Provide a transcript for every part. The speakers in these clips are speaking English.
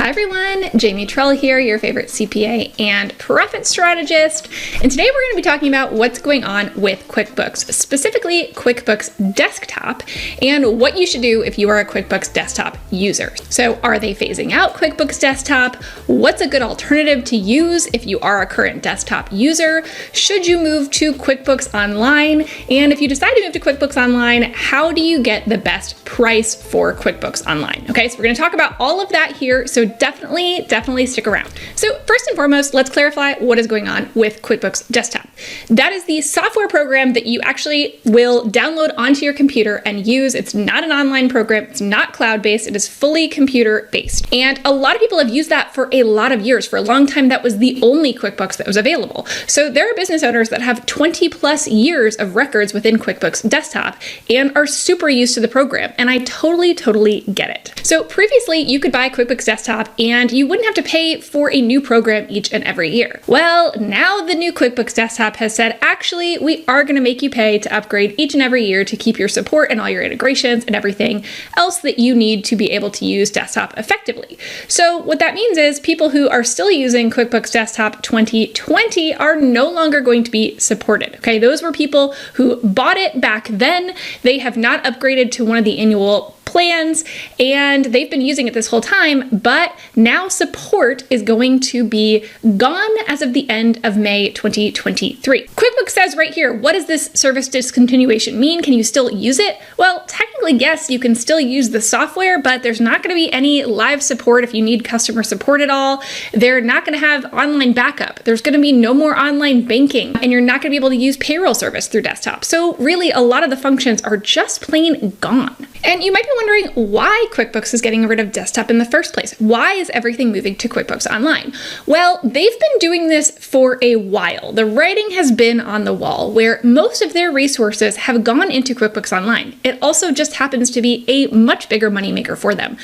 Hi everyone, Jamie Trull here, your favorite CPA and profit strategist. And today we're going to be talking about what's going on with QuickBooks, specifically QuickBooks Desktop, and what you should do if you are a QuickBooks Desktop user. So are they phasing out QuickBooks Desktop? What's a good alternative to use if you are a current desktop user? Should you move to QuickBooks Online? And if you decide to move to QuickBooks Online, how do you get the best price for QuickBooks Online? Okay, so we're going to talk about all of that here, so definitely stick around. So first and foremost, let's clarify what is going on with QuickBooks Desktop. That is the software program that you actually will download onto your computer and use. It's not an online program, it's not cloud-based, it is fully computer-based. And a lot of people have used that for a lot of years. For a long time, that was the only QuickBooks that was available. So there are business owners that have 20 plus years of records within QuickBooks Desktop and are super used to the program. And I totally get it. So previously, you could buy QuickBooks Desktop and you wouldn't have to pay for a new program each and every year. Well, now the new QuickBooks Desktop has said, actually, we are going to make you pay to upgrade each and every year to keep your support and all your integrations and everything else that you need to be able to use Desktop effectively. So what that means is people who are still using QuickBooks Desktop 2020 are no longer going to be supported. Okay, those were people who bought it back then. They have not upgraded to one of the annual plans and they've been using it this whole time, but now support is going to be gone as of the end of May 2023. QuickBooks says right here, what does this service discontinuation mean? Can you still use it? Well, technically, yes, you can still use the software, but there's not going to be any live support if you need customer support at all. They're not going to have online backup. There's going to be no more online banking, and you're not going to be able to use payroll service through Desktop. So really, a lot of the functions are just plain gone. And you might be wondering why QuickBooks is getting rid of Desktop in the first place. Why is everything moving to QuickBooks Online? Well, they've been doing this for a while. The writing has been on the wall where most of their resources have gone into QuickBooks Online. It also just happens to be a much bigger moneymaker for them.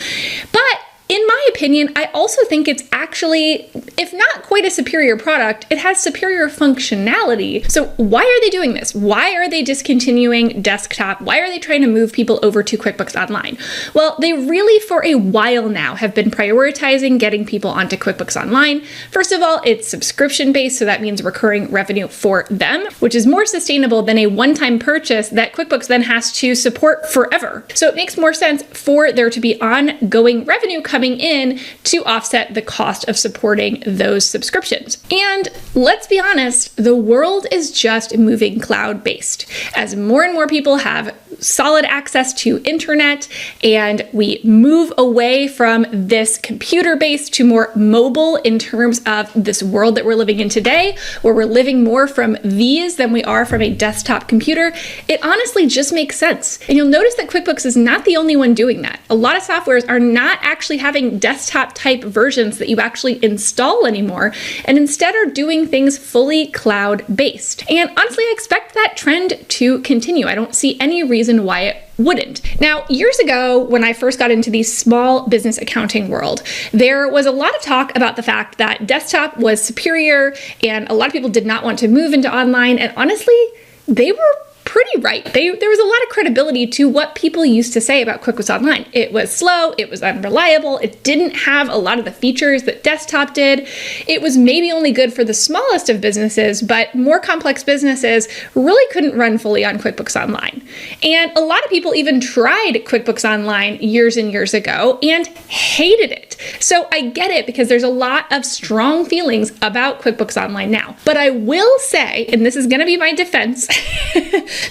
But in my opinion, I also think it's actually, if not quite a superior product, it has superior functionality. So why are they doing this? Why are they discontinuing Desktop? Why are they trying to move people over to QuickBooks Online? Well, they really for a while now have been prioritizing getting people onto QuickBooks Online. First of all, it's subscription-based, so that means recurring revenue for them, which is more sustainable than a one-time purchase that QuickBooks then has to support forever. So it makes more sense for there to be ongoing revenue coming in to offset the cost of supporting those subscriptions. And let's be honest, the world is just moving cloud-based. As more and more people have solid access to internet and we move away from this computer-based to more mobile in terms of this world that we're living in today, where we're living more from these than we are from a desktop computer, it honestly just makes sense. And you'll notice that QuickBooks is not the only one doing that. A lot of softwares are not actually having desktop type versions that you actually install anymore, and instead are doing things fully cloud-based. And honestly, I expect that trend to continue. I don't see any reason why it wouldn't. Now, years ago, when I first got into the small business accounting world, there was a lot of talk about the fact that desktop was superior and a lot of people did not want to move into online. And honestly, they were pretty right. There was a lot of credibility to what people used to say about QuickBooks Online. It was slow, it was unreliable, it didn't have a lot of the features that Desktop did. It was maybe only good for the smallest of businesses, but more complex businesses really couldn't run fully on QuickBooks Online. And a lot of people even tried QuickBooks Online years and years ago and hated it. So I get it because there's a lot of strong feelings about QuickBooks Online now. But I will say, and this is going to be my defense,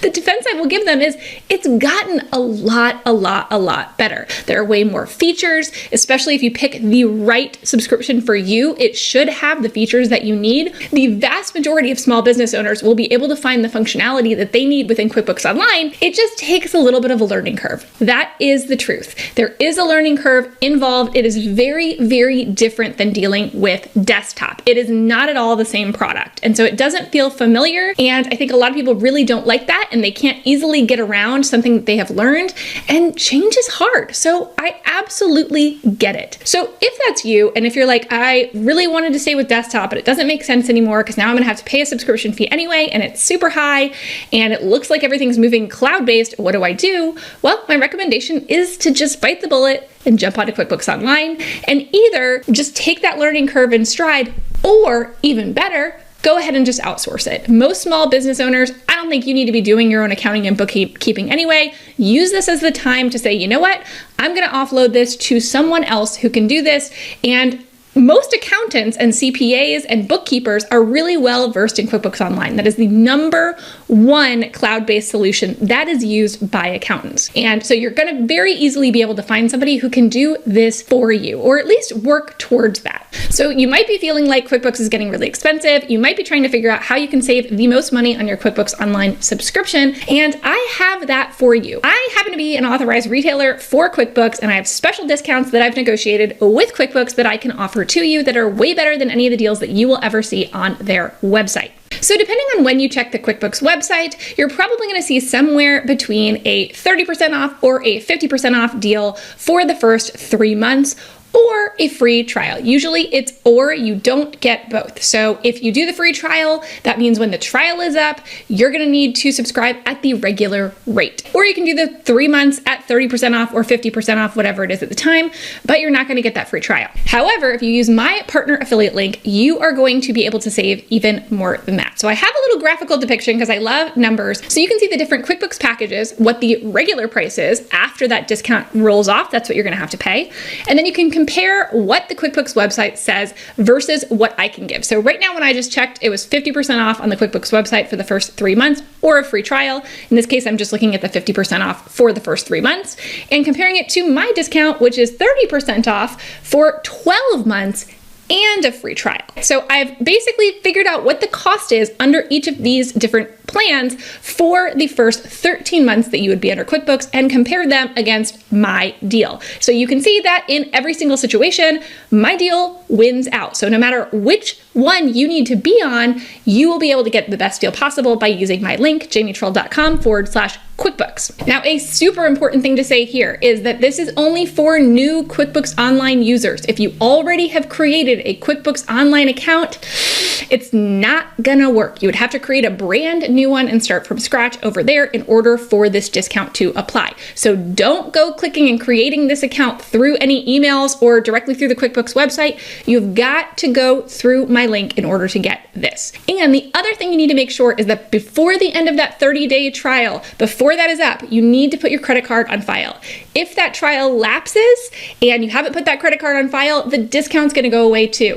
the defense I will give them is it's gotten a lot better. There are way more features, especially if you pick the right subscription for you. It should have the features that you need. The vast majority of small business owners will be able to find the functionality that they need within QuickBooks Online. It just takes a little bit of a learning curve. That is the truth. There is a learning curve involved. It is very different than dealing with Desktop. It is not at all the same product. And so it doesn't feel familiar. And I think a lot of people really don't like that, and they can't easily get around something that they have learned, and change is hard. So I absolutely get it. So if that's you, and if you're like, I really wanted to stay with Desktop, but it doesn't make sense anymore because now I'm gonna have to pay a subscription fee anyway, and it's super high, and it looks like everything's moving cloud-based, what do I do? Well, my recommendation is to just bite the bullet and jump onto QuickBooks Online and either just take that learning curve in stride, or even better, go ahead and just outsource it. Most small business owners, I don't think you need to be doing your own accounting and bookkeeping anyway. Use this as the time to say, you know what, I'm gonna offload this to someone else who can do this. And most accountants and CPAs and bookkeepers are really well versed in QuickBooks Online. That is the #1 cloud-based solution that is used by accountants. And so you're gonna very easily be able to find somebody who can do this for you, or at least work towards that. So you might be feeling like QuickBooks is getting really expensive. You might be trying to figure out how you can save the most money on your QuickBooks Online subscription, and I have that for you. I happen to be an authorized retailer for QuickBooks, and I have special discounts that I've negotiated with QuickBooks that I can offer to you that are way better than any of the deals that you will ever see on their website. So depending on when you check the QuickBooks website, you're probably going to see somewhere between a 30% off or a 50% off deal for the first 3 months, or a free trial. Usually it's or, you don't get both. So if you do the free trial, that means when the trial is up, you're gonna need to subscribe at the regular rate. Or you can do the 3 months at 30% off or 50% off, whatever it is at the time, but you're not gonna get that free trial. However, if you use my partner affiliate link, you are going to be able to save even more than that. So I have a little graphical depiction because I love numbers. So you can see the different QuickBooks packages, what the regular price is after that discount rolls off, that's what you're gonna have to pay. And then you can compare what the QuickBooks website says versus what I can give. So right now when I just checked, it was 50% off on the QuickBooks website for the first 3 months or a free trial. In this case, I'm just looking at the 50% off for the first 3 months and comparing it to my discount, which is 30% off for 12 months and a free trial. So I've basically figured out what the cost is under each of these different plans for the first 13 months that you would be under QuickBooks and compare them against my deal. So you can see that in every single situation, my deal wins out. So no matter which one you need to be on, you will be able to get the best deal possible by using my link, jamietroll.com/QuickBooks. Now, a super important thing to say here is that this is only for new QuickBooks Online users. If you already have created a QuickBooks Online account, it's not gonna work. You would have to create a brand new one and start from scratch over there in order for this discount to apply. So don't go clicking and creating this account through any emails or directly through the QuickBooks website. You've got to go through my link in order to get this. And the other thing you need to make sure is that before the end of that 30-day trial, before that is up, you need to put your credit card on file. If that trial lapses and you haven't put that credit card on file, the discount's gonna go away too.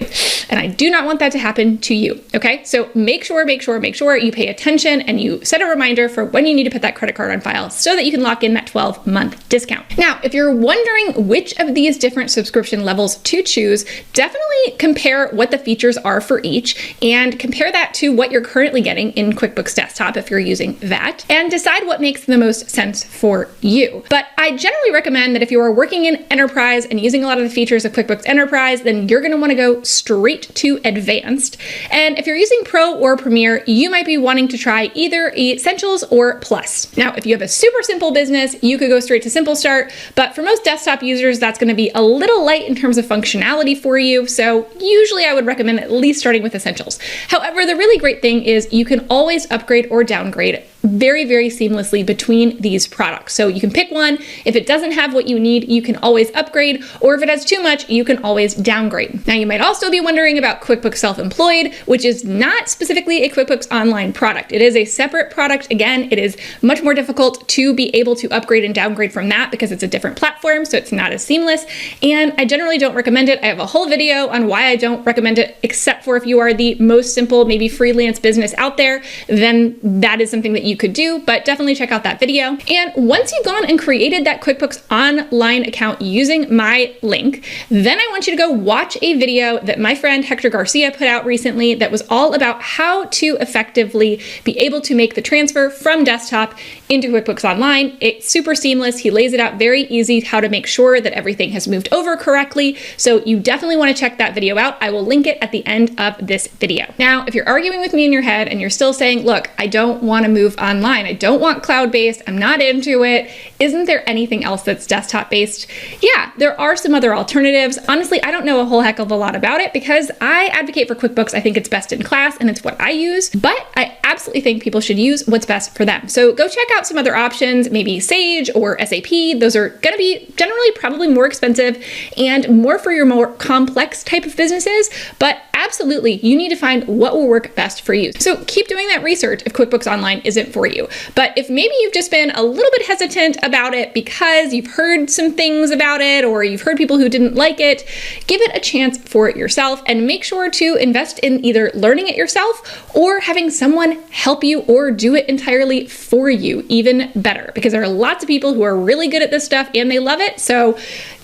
And I do not want that to happen to you, okay? So make sure you pay attention and you set a reminder for when you need to put that credit card on file so that you can lock in that 12-month discount. Now, if you're wondering which of these different subscription levels to choose, definitely compare what the features are for each and compare that to what you're currently getting in QuickBooks Desktop if you're using that, and decide what makes the most sense for you. But I generally recommend that if you are working in Enterprise and using a lot of the features of QuickBooks Enterprise, then you're gonna wanna go straight to Advanced. And if you're using Pro or Premier, you might be wanting to try either Essentials or Plus. Now, if you have a super simple business, you could go straight to Simple Start, but for most desktop users, that's gonna be a little light in terms of functionality for you. So usually I would recommend at least starting with Essentials. However, the really great thing is you can always upgrade or downgrade very, very seamlessly between these products. So you can pick one. If it doesn't have what you need, you can always upgrade, or if it has too much, you can always downgrade. Now, you might also be wondering about QuickBooks Self-Employed, which is not specifically a QuickBooks Online product. It is a separate product. Again, it is much more difficult to be able to upgrade and downgrade from that because it's a different platform, so it's not as seamless, and I generally don't recommend it. I have a whole video on why I don't recommend it, except for if you are the most simple, maybe freelance business out there, then that is something that you could do, but definitely check out that video. And once you've gone and created that QuickBooks Online account using my link, then I want you to go watch a video that my friend Hector Garcia put out recently that was all about how to effectively be able to make the transfer from desktop into QuickBooks Online. It's super seamless. He lays it out very easy how to make sure that everything has moved over correctly. So you definitely want to check that video out. I will link it at the end of this video. Now, if you're arguing with me in your head and you're still saying, look, I don't want to move Online. I don't want cloud-based. I'm not into it. Isn't there anything else that's desktop-based? Yeah, there are some other alternatives. Honestly, I don't know a whole heck of a lot about it because I advocate for QuickBooks. I think it's best in class and it's what I use, but I absolutely think people should use what's best for them. So go check out some other options, maybe Sage or SAP. Those are going to be generally probably more expensive and more for your more complex type of businesses, but absolutely, you need to find what will work best for you. So keep doing that research if QuickBooks Online isn't for you. But if maybe you've just been a little bit hesitant about it because you've heard some things about it or you've heard people who didn't like it, give it a chance for it yourself and make sure to invest in either learning it yourself or having someone help you or do it entirely for you, even better, because there are lots of people who are really good at this stuff and they love it. So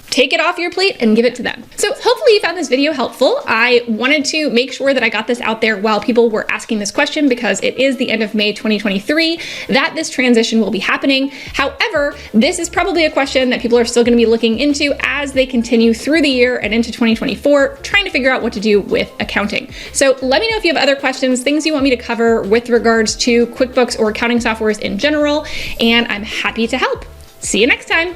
take it off your plate and give it to them. So hopefully you found this video helpful. I wanted to make sure that I got this out there while people were asking this question because it is the end of May 2023 that this transition will be happening. However, this is probably a question that people are still going to be looking into as they continue through the year and into 2024, trying to figure out what to do with accounting. So let me know if you have other questions, things you want me to cover with regards to QuickBooks or accounting softwares in general, and I'm happy to help. See you next time.